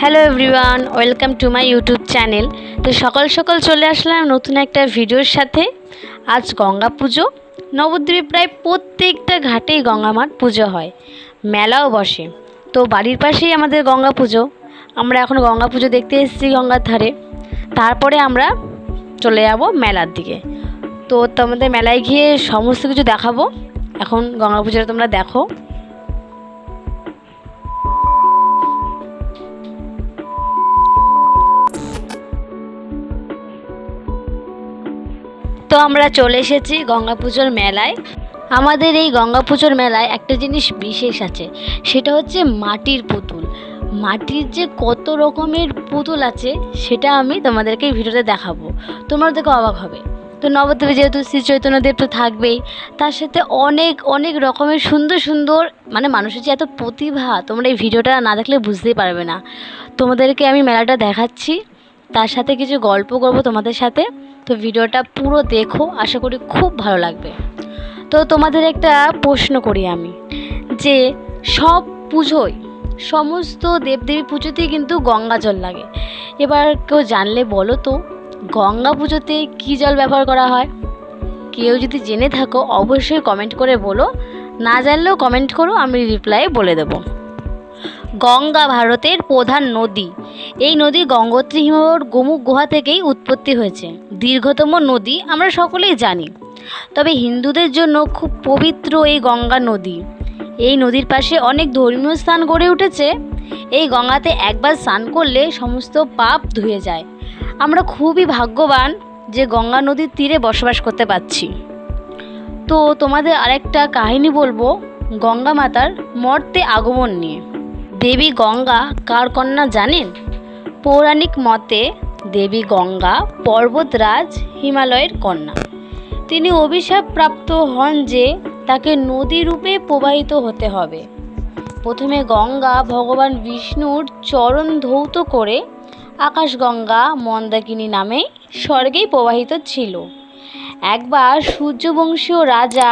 Hello everyone, welcome to my YouTube channel. তো সকাল সকাল চলে আসলাম নতুন একটা ভিডিওর সাথে। আজ গঙ্গা পুজো। নবদ্বীপে প্রায় প্রত্যেকটা ঘাটেই গঙ্গা মার পুজো হয়, মেলাও বসে। তো বাড়ির পাশেই আমাদের গঙ্গা পুজো। আমরা এখন গঙ্গা পুজো দেখতে এসেছি গঙ্গার ধারে। তারপরে আমরা চলে যাব মেলার দিকে। তো তোমাদের মেলায় গিয়ে সমস্ত কিছু দেখাবো। এখন গঙ্গা পুজোটা তোমরা দেখো। তো আমরা চলে এসেছি গঙ্গা পুজোর মেলায়। আমাদের এই গঙ্গা পুজোর মেলায় একটা জিনিস বিশেষ আছে, সেটা হচ্ছে মাটির পুতুল। মাটির যে কত রকমের পুতুল আছে সেটা আমি তোমাদেরকে এই ভিডিওতে দেখাবো, তোমরা দেখে অবাক হবে। তো নবদ্বীপে যেহেতু শ্রী চৈতন্যদেব তো থাকবেই, তার সাথে অনেক অনেক রকমের সুন্দর সুন্দর মানুষের যে এত প্রতিভা, তোমরা এই ভিডিওটা না দেখলে বুঝতেই পারবে না। তোমাদেরকে আমি মেলাটা দেখাচ্ছি, তার সাথে কিছু গল্প করবো তোমাদের সাথে। তো ভিডিওটা পুরো দেখো, আশা করি খুব ভালো লাগবে। তো তোমাদের একটা প্রশ্ন করি আমি, যে সব পুজোয়, সমস্ত দেবদেবী পুজোতেই কিন্তু গঙ্গা জল লাগে। এবার কেউ জানলে বলো তো, গঙ্গা পুজোতে কী জল ব্যবহার করা হয়? কেউ যদি জেনে থাকো অবশ্যই কমেন্ট করে বলো, না জানলেও কমেন্ট করো, আমি রিপ্লাই বলে দেবো। গঙ্গা ভারতের প্রধান নদী। এই নদী গঙ্গোত্রী হিমবাহর গোমুখ গুহা থেকেই উৎপত্তি হয়েছে। দীর্ঘতম নদী আমরা সকলেই জানি, তবে হিন্দুদের জন্য খুব পবিত্র এই গঙ্গা নদী। এই নদীর পাশে অনেক ধর্মীয় স্থান গড়ে উঠেছে। এই গঙ্গাতে একবার স্নান করলে সমস্ত পাপ ধুয়ে যায়। আমরা খুবই ভাগ্যবান যে গঙ্গা নদীর তীরে বসবাস করতে পারছি। তো তোমাদের আরেকটা কাহিনী বলবো গঙ্গা মাতার মর্তে আগমন নিয়ে। দেবী গঙ্গা কার কন্যা জানেন? পৌরাণিক মতে দেবী গঙ্গা পর্বতরাজ হিমালয়ের কন্যা। তিনি অভিশাপ প্রাপ্ত হন যে তাকে নদী রূপে প্রবাহিত হতে হবে। প্রথমে গঙ্গা ভগবান বিষ্ণুর চরণ ধৌত করে আকাশগঙ্গা মন্দাকিনী নামে স্বর্গেই প্রবাহিত ছিল। একবার সূর্যবংশীয় রাজা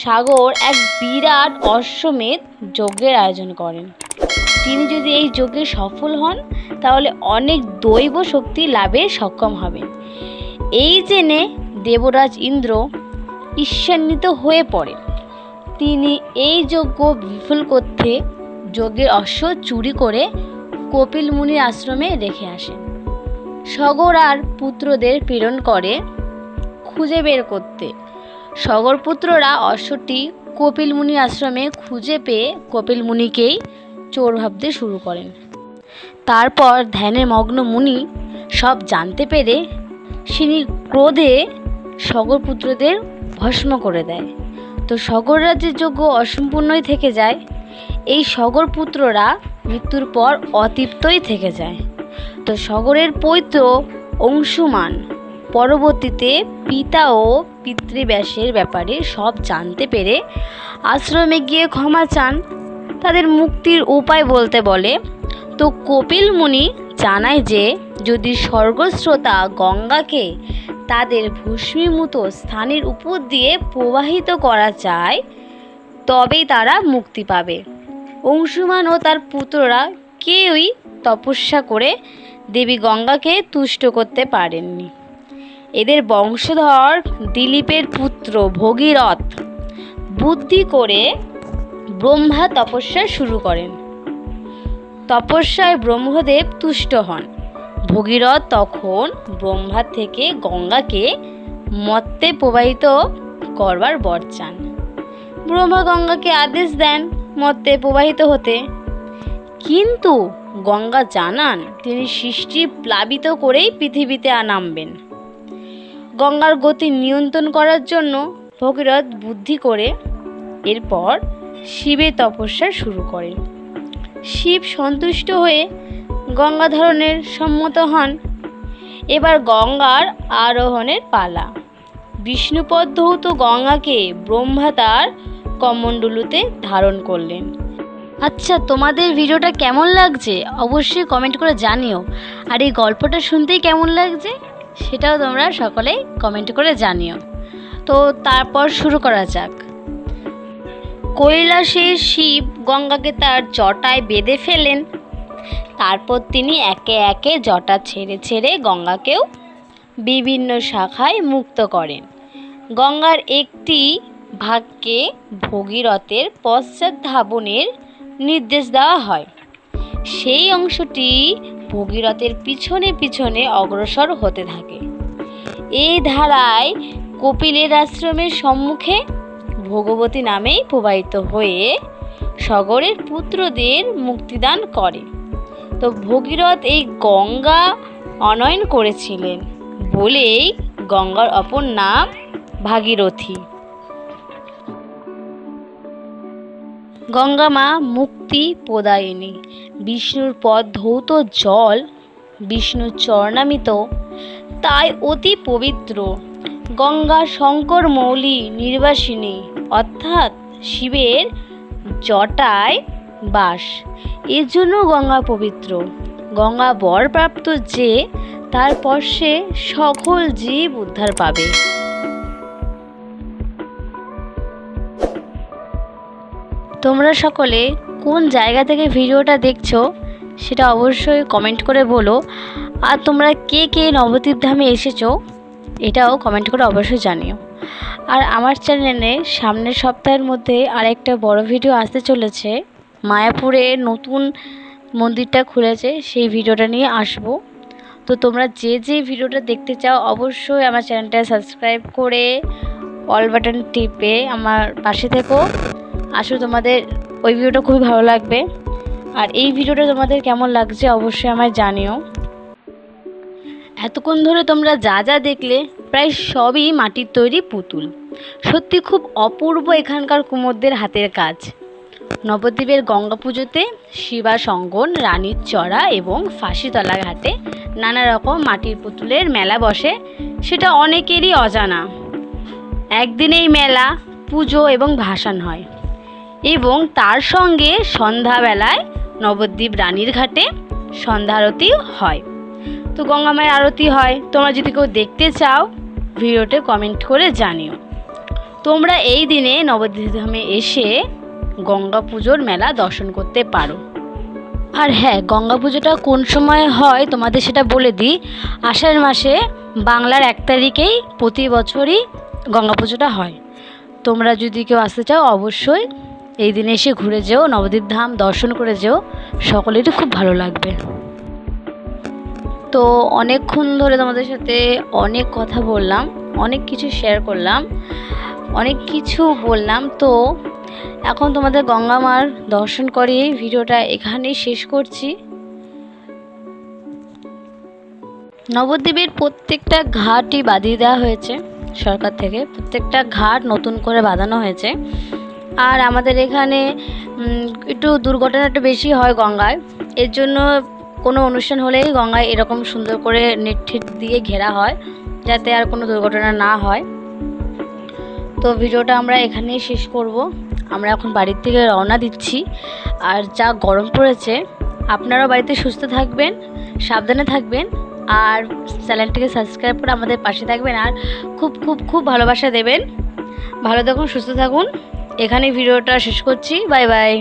সাগর এক বিরাট অশ্বমেধ যজ্ঞের আয়োজন করেন। তিনি যদি এই যজ্ঞে সফল হন তাহলে অনেক দৈব শক্তি লাভে সক্ষম হবেন। এই জেনে দেবরাজ ইন্দ্র ঈর্ষান্বিত হয়ে পড়ে। তিনি এই যজ্ঞ বিফল করতে যজ্ঞের অশ্ব চুরি করে কপিল মুনির আশ্রমে রেখে আসেন। সগর আর পুত্রদের প্রেরণ করে খুঁজে বের করতে। সগর পুত্ররা অশ্বটি কপিল মুনির আশ্রমে খুঁজে পেয়ে কপিল মুনিকেই চোর ভাবতে শুরু করেন। তারপর ধ্যানে মগ্ন মুনি সব জানতে পেরে তিনি ক্রোধে সগর পুত্রদের ভস্ম করে দেয়। তো সগর রাজ্যের যজ্ঞ অসম্পূর্ণই থেকে যায়। এই সগর পুত্ররা মৃত্যুর পর অতৃপ্তই থেকে যায়। তো সগরের পৌত্র অংশুমান পরবর্তীতে পিতা ও পিতৃব্যাসের ব্যাপারে সব জানতে পেরে আশ্রমে গিয়ে ক্ষমা চান, তাদের মুক্তির উপায় বলতে বলে। তো কপিল মুনি জানায় যে যদি স্বর্গস্রোতা গঙ্গাকে তাদের ভস্মীভূত স্থানের উপর দিয়ে প্রবাহিত করা যায় তবেই তারা মুক্তি পাবে। অংশুমান ও তার পুত্ররা কেউই তপস্যা করে দেবী গঙ্গাকে তুষ্ট করতে পারেননি। এদের বংশধর দিলীপের পুত্র ভগীরথ বুদ্ধি করে ব্রহ্মা তপস্যা শুরু করেন। তপস্যায় ব্রহ্মদেব তুষ্ট হন। ভগীরথ তখন ব্রহ্মার থেকে গঙ্গাকে মর্তে প্রবাহিত করবার বর চান। ব্রহ্মা গঙ্গাকে আদেশ দেন মর্তে প্রবাহিত হতে, কিন্তু গঙ্গা জানান তিনি সৃষ্টি প্লাবিত করেই পৃথিবীতে নামবেন। গঙ্গার গতি নিয়ন্ত্রণ করার জন্য ভগীরথ বুদ্ধি করে এরপর শিবের তপস্যা শুরু করেন। শিব সন্তুষ্ট হয়ে গঙ্গা ধারণের সম্মত হন। এবার গঙ্গার আরোহণের পালা। বিষ্ণুপদ ধৌত গঙ্গাকে ব্রহ্মা তার কমণ্ডলুতে ধারণ করলেন। আচ্ছা, তোমাদের ভিডিওটা কেমন লাগছে অবশ্যই কমেন্ট করে জানিও। আর এই গল্পটা শুনতেই কেমন লাগছে সেটাও তোমরা সকলেই কমেন্ট করে জানিও। তো তারপর শুরু করা যাক। কৈলাসে শিব গঙ্গাকে তার জটায় বেঁধে ফেলেন। তারপর তিনি একে একে জটা ছেড়ে ছেড়ে গঙ্গাকেও বিভিন্ন শাখায় মুক্ত করেন। গঙ্গার একটি ভাগকে ভগীরথের পশ্চাৎ ধাবনের নির্দেশ দেওয়া হয়। সেই অংশটি ভগীরথের পিছনে পিছনে অগ্রসর হতে থাকে। এই ধারায় কপিলের আশ্রমের সম্মুখে ভগবতী নামেই প্রবাহিত হয়ে সগরের পুত্রদের মুক্তিদান করে। তো ভগীরথ এই গঙ্গা অনয়ন করেছিলেন বলেই গঙ্গার অপর নাম ভাগীরথী। গঙ্গা মা মুক্তি প্রদায়িনী। বিষ্ণুর পদ ধৌত জল বিষ্ণুর চরণামিত, তাই অতি পবিত্র। গঙ্গা শঙ্কর মৌলি নির্বাসিনী, অর্থাৎ শিবের জটায় বাস। এর জন্য গঙ্গা পবিত্র। গঙ্গা বরপ্রাপ্ত যে, তার স্পর্শে সকল জীব উদ্ধার পাবে। তোমরা সকলে কোন জায়গা থেকে ভিডিওটা দেখছো সেটা অবশ্যই কমেন্ট করে বলো। আর তোমরা কে কে নবদ্বীপ ধামে এসেছো এটাও কমেন্ট করে অবশ্যই জানিও। আর আমার চ্যানেলে সামনের সপ্তাহের মধ্যে আরেকটা বড় ভিডিও আসতে চলেছে। মায়াপুরে নতুন মন্দিরটা খুলেছে, সেই ভিডিওটা নিয়ে আসবো। তো তোমরা যে যে ভিডিওটা দেখতে চাও অবশ্যই আমার চ্যানেলটা সাবস্ক্রাইব করে অল বাটন টিপে আমার পাশে থেকো। আসলে তোমাদের ওই ভিডিওটা খুবই ভালো লাগবে। আর এই ভিডিওটা তোমাদের কেমন লাগছে অবশ্যই আমায় জানিও। এতক্ষণ ধরে তোমরা যা যা দেখলে প্রায় সবই মাটির তৈরি পুতুল। সত্যি খুব অপূর্ব এখানকার কুমোরদের হাতের কাজ। নবদ্বীপের গঙ্গা পুজোতে শিবা সঙ্গন, রানীর চড়া এবং ফাঁসিতলা ঘাটে নানা রকম মাটির পুতুলের মেলা বসে, সেটা অনেকেরই অজানা। একদিন এই মেলা, পুজো এবং ভাসান হয় এবং তার সঙ্গে সন্ধ্যাবেলায় নবদ্বীপ রানীর ঘাটে সন্ধ্যা আরতি হয়। তো গঙ্গা মায়ের আরতি হয়। তোমরা যদি কেউ দেখতে চাও ভিডিওতে কমেন্ট করে জানিও। তোমরা এই দিনে নবদ্বীপ ধামে এসে গঙ্গা পুজোর মেলা দর্শন করতে পারো। আর হ্যাঁ, গঙ্গা পুজোটা কোন সময় হয় তোমাদের সেটা বলে দিই। আষাঢ় মাসে বাংলার 1 তারিখেই প্রতি বছরই গঙ্গা পুজোটা হয়। তোমরা যদি কেউ আসতে চাও অবশ্যই এই দিনে এসে ঘুরে যেও, নবদ্বীপ ধাম দর্শন করে যেও, সকলেরই খুব ভালো লাগবে। তো অনেকক্ষণ ধরে তোমাদের সাথে অনেক কথা বললাম, অনেক কিছু শেয়ার করলাম, অনেক কিছু বললাম। তো এখন তোমাদের গঙ্গা মার দর্শন করিয়ে ভিডিওটা এখানেই শেষ করছি। নবদ্বীপের প্রত্যেকটা ঘাটই বাঁধিয়ে দেওয়া হয়েছে সরকার থেকে, প্রত্যেকটা ঘাট নতুন করে বাঁধানো হয়েছে। আর আমাদের এখানে একটু দুর্ঘটনাটা বেশি হয় গঙ্গায়। এর জন্য কোনো অনুষ্ঠান হলেই গঙ্গায় এরকম সুন্দর করে নেট ঠেট দিয়ে ঘেরা হয়, যাতে আর কোনো দুর্ঘটনা না হয়। তো ভিডিওটা আমরা এখানেই শেষ করব। আমরা এখন বাড়ির থেকে রওনা দিচ্ছি। আর যা গরম পড়েছে, আপনারাও বাড়িতে সুস্থ থাকবেন, সাবধানে থাকবেন, আর চ্যানেলটিকে সাবস্ক্রাইব করে আমাদের পাশে থাকবেন। আর খুব খুব খুব ভালোবাসা দেবেন। ভালো থাকুন, সুস্থ থাকুন। এখানেই ভিডিওটা শেষ করছি। Bye bye.